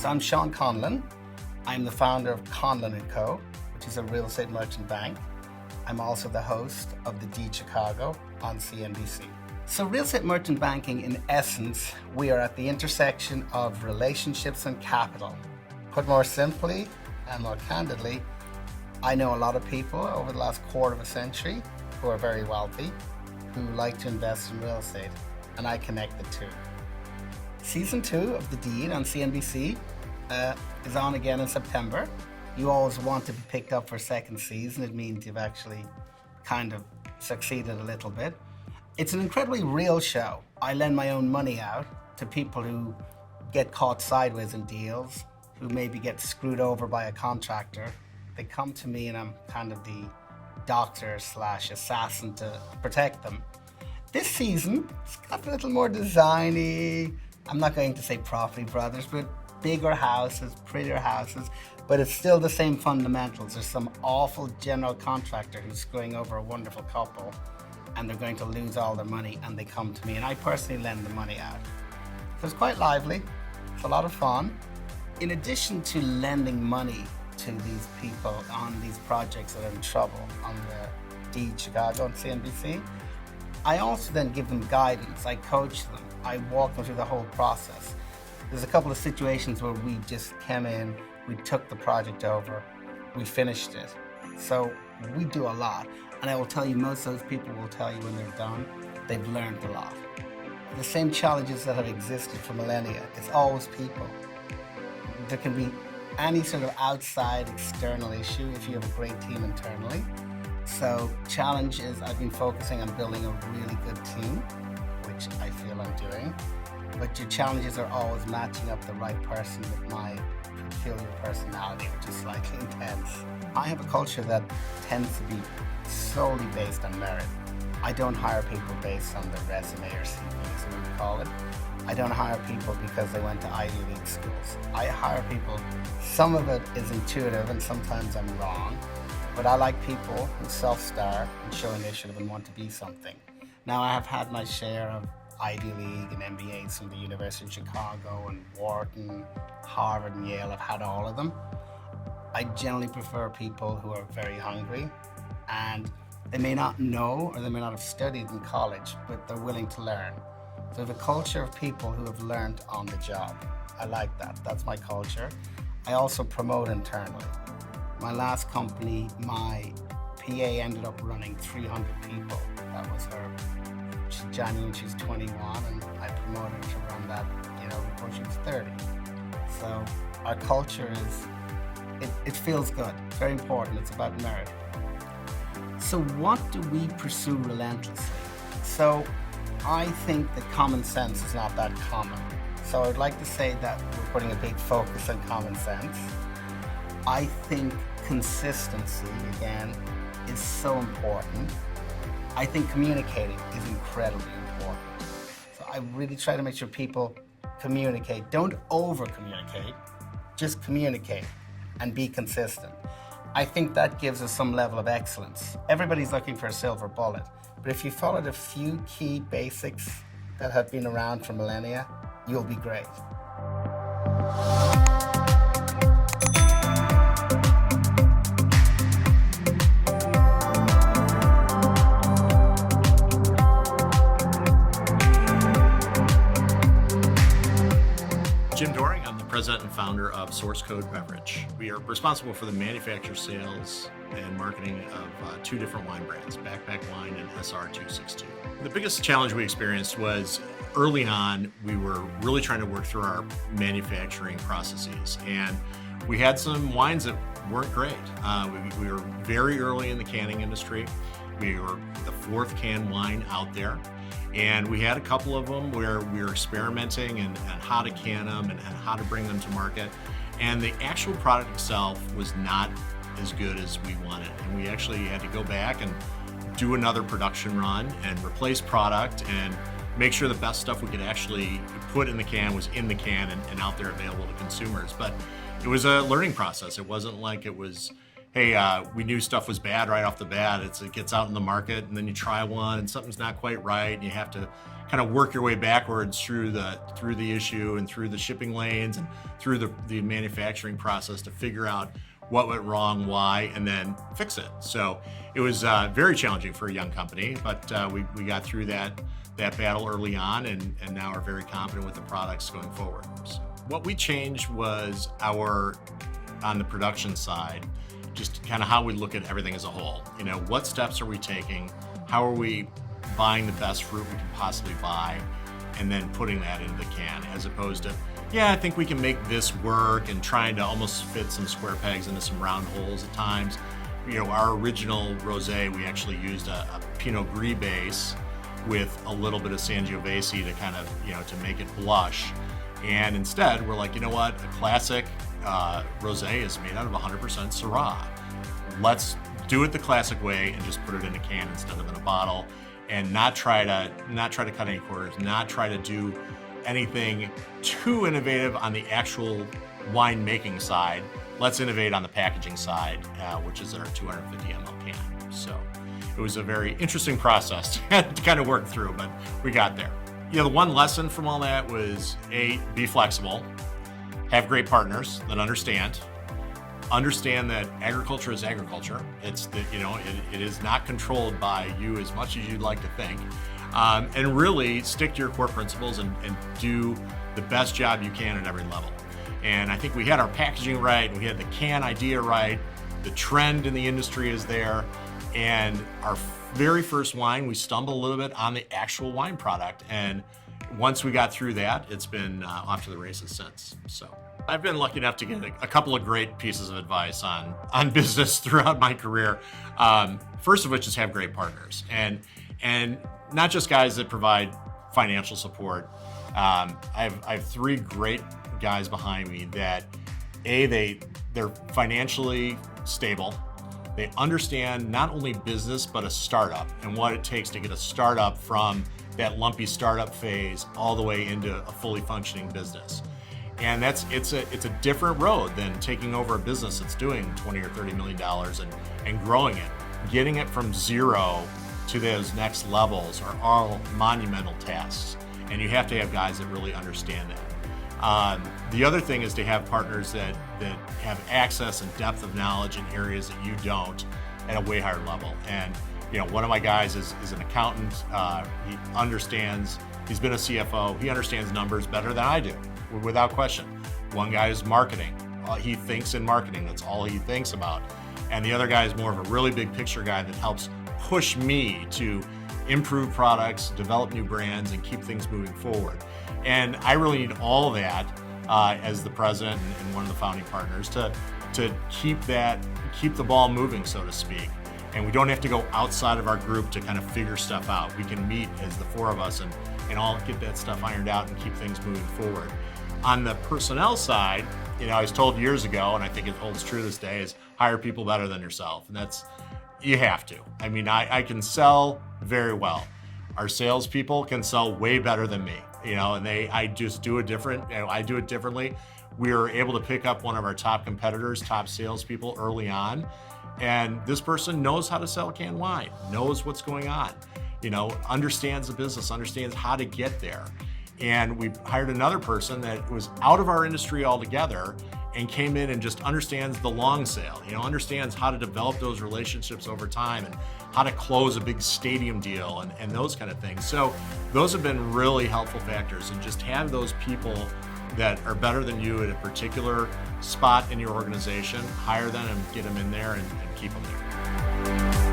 So I'm Sean Conlon. I'm the founder of Conlon Co, which is a real estate merchant bank. I'm also the host of the D Chicago on CNBC. So real estate merchant banking, in essence, we are at the intersection of relationships and capital. Put more simply and more candidly, I know a lot of people over the last quarter of a century who are very wealthy, who like to invest in real estate, and I connect the two. Season 2 of The Deed on CNBC is on again in September. You always want to be picked up for a second season. It means you've actually kind of succeeded a little bit. It's an incredibly real show. I lend my own money out to people who get caught sideways in deals, who maybe get screwed over by a contractor. They come to me and I'm kind of the doctor / assassin to protect them. This season, it's got a little more designy. I'm not going to say Property Brothers, but bigger houses, prettier houses, but it's still the same fundamentals. There's some awful general contractor who's screwing over a wonderful couple and they're going to lose all their money, and they come to me and I personally lend the money out. So it's quite lively, it's a lot of fun. In addition to lending money to these people on these projects that are in trouble on the D Chicago on CNBC, I also then give them guidance, I coach them, I walk them through the whole process. There's a couple of situations where we just came in, we took the project over, we finished it. So we do a lot. And I will tell you, most of those people will tell you when they're done, they've learned a lot. The same challenges that have existed for millennia, it's always people. There can be any sort of outside external issue if you have a great team internally. So challenge is I've been focusing on building a really good team, which I feel I'm doing. But your challenges are always matching up the right person with my peculiar personality, which is slightly intense. I have a culture that tends to be solely based on merit. I don't hire people based on their resume or CV, as we would call it. I don't hire people because they went to Ivy League schools. I hire people, some of it is intuitive and sometimes I'm wrong, but I like people who self-star and show initiative and want to be something. Now I have had my share of Ivy League and MBAs from the University of Chicago and Wharton, Harvard and Yale. I've had all of them. I generally prefer people who are very hungry, and they may not know or they may not have studied in college, but they're willing to learn. So the culture of people who have learned on the job. I like that. That's my culture. I also promote internally. My last company, my PA ended up running 300 people. That was her. She joined when she was 21, and I promoted her to run that, before she was 30. So our culture is, it feels good. It's very important. It's about merit. So what do we pursue relentlessly? So I think that common sense is not that common. So I'd like to say that we're putting a big focus on common sense. I think consistency, again, is so important. I think communicating is incredibly important. So I really try to make sure people communicate. Don't over-communicate, just communicate and be consistent. I think that gives us some level of excellence. Everybody's looking for a silver bullet, but if you followed a few key basics that have been around for millennia, you'll be great. Jim Doehring, I'm the president and founder of Code Beverage. We are responsible for the manufacture, sales, and marketing of 2 different wine brands, Backpack Wine and SR262. The biggest challenge we experienced was early on, we were really trying to work through our manufacturing processes, and we had some wines that weren't great. We were very early in the canning industry. We were the 4th canned wine out there. And we had a couple of them where we were experimenting and how to can them and how to bring them to market. And the actual product itself was not as good as we wanted. And we actually had to go back and do another production run and replace product and make sure the best stuff we could actually put in the can was in the can and out there available to consumers. But it was a learning process. It wasn't like it was, hey, we knew stuff was bad right off the bat. It gets out in the market and then you try one and something's not quite right and you have to kind of work your way backwards through the issue and through the shipping lanes and through the manufacturing process to figure out what went wrong, why, and then fix it. So it was very challenging for a young company, but we got through that battle early on, and now are very confident with the products going forward. So what we changed was on the production side, just kind of how we look at everything as a whole. You know, what steps are we taking? How are we buying the best fruit we can possibly buy, and then putting that into the can, as opposed to, yeah, I think we can make this work, and trying to almost fit some square pegs into some round holes at times. You know, our original rosé, we actually used a Pinot Gris base with a little bit of Sangiovese to kind of, you know, to make it blush. And instead, we're like, you know what, a classic rosé is made out of 100% Syrah. Let's do it the classic way and just put it in a can instead of in a bottle, and not try to cut any corners, not try to do anything too innovative on the actual wine making side. Let's innovate on the packaging side, which is our 250 ml can. So it was a very interesting process to kind of work through, but we got there. You know, the one lesson from all that was be flexible, have great partners that understand that agriculture is agriculture. It's that, you know, it is not controlled by you as much as you'd like to think. And really stick to your core principles and do the best job you can at every level. And I think we had our packaging right, we had the can idea right, the trend in the industry is there, and our very first wine, we stumbled a little bit on the actual wine product. And once we got through that, it's been off to the races since. So I've been lucky enough to get a couple of great pieces of advice on business throughout my career. First of which is have great partners, and not just guys that provide financial support. I have three great guys behind me that they're financially stable. They understand not only business, but a startup and what it takes to get a startup from that lumpy startup phase all the way into a fully functioning business. And it's a different road than taking over a business that's doing $20 or $30 million and growing it. Getting it from zero to those next levels are all monumental tasks, and you have to have guys that really understand that. The other thing is to have partners that have access and depth of knowledge in areas that you don't at a way higher level. And you know, one of my guys is an accountant. He understands, he's been a CFO, he understands numbers better than I do, without question. One guy is marketing. He thinks in marketing, that's all he thinks about. And the other guy is more of a really big picture guy that helps push me to improve products, develop new brands, and keep things moving forward. And I really need all that as the president and one of the founding partners to keep the ball moving, so to speak. And we don't have to go outside of our group to kind of figure stuff out. We can meet as the four of us and all get that stuff ironed out and keep things moving forward. On the personnel side, you know, I was told years ago, and I think it holds true this day, is hire people better than yourself. And that's, you have to. I mean, I can sell very well. Our salespeople can sell way better than me, you know, and I just do it different. You know, I do it differently. We were able to pick up one of our top competitors, top salespeople early on. And this person knows how to sell canned wine, knows what's going on, you know, understands the business, understands how to get there. And we hired another person that was out of our industry altogether and came in and just understands the long sale, you know, understands how to develop those relationships over time and how to close a big stadium deal and those kind of things. So those have been really helpful factors, and just have those people that are better than you at a particular spot in your organization, hire them and get them in there and keep them there.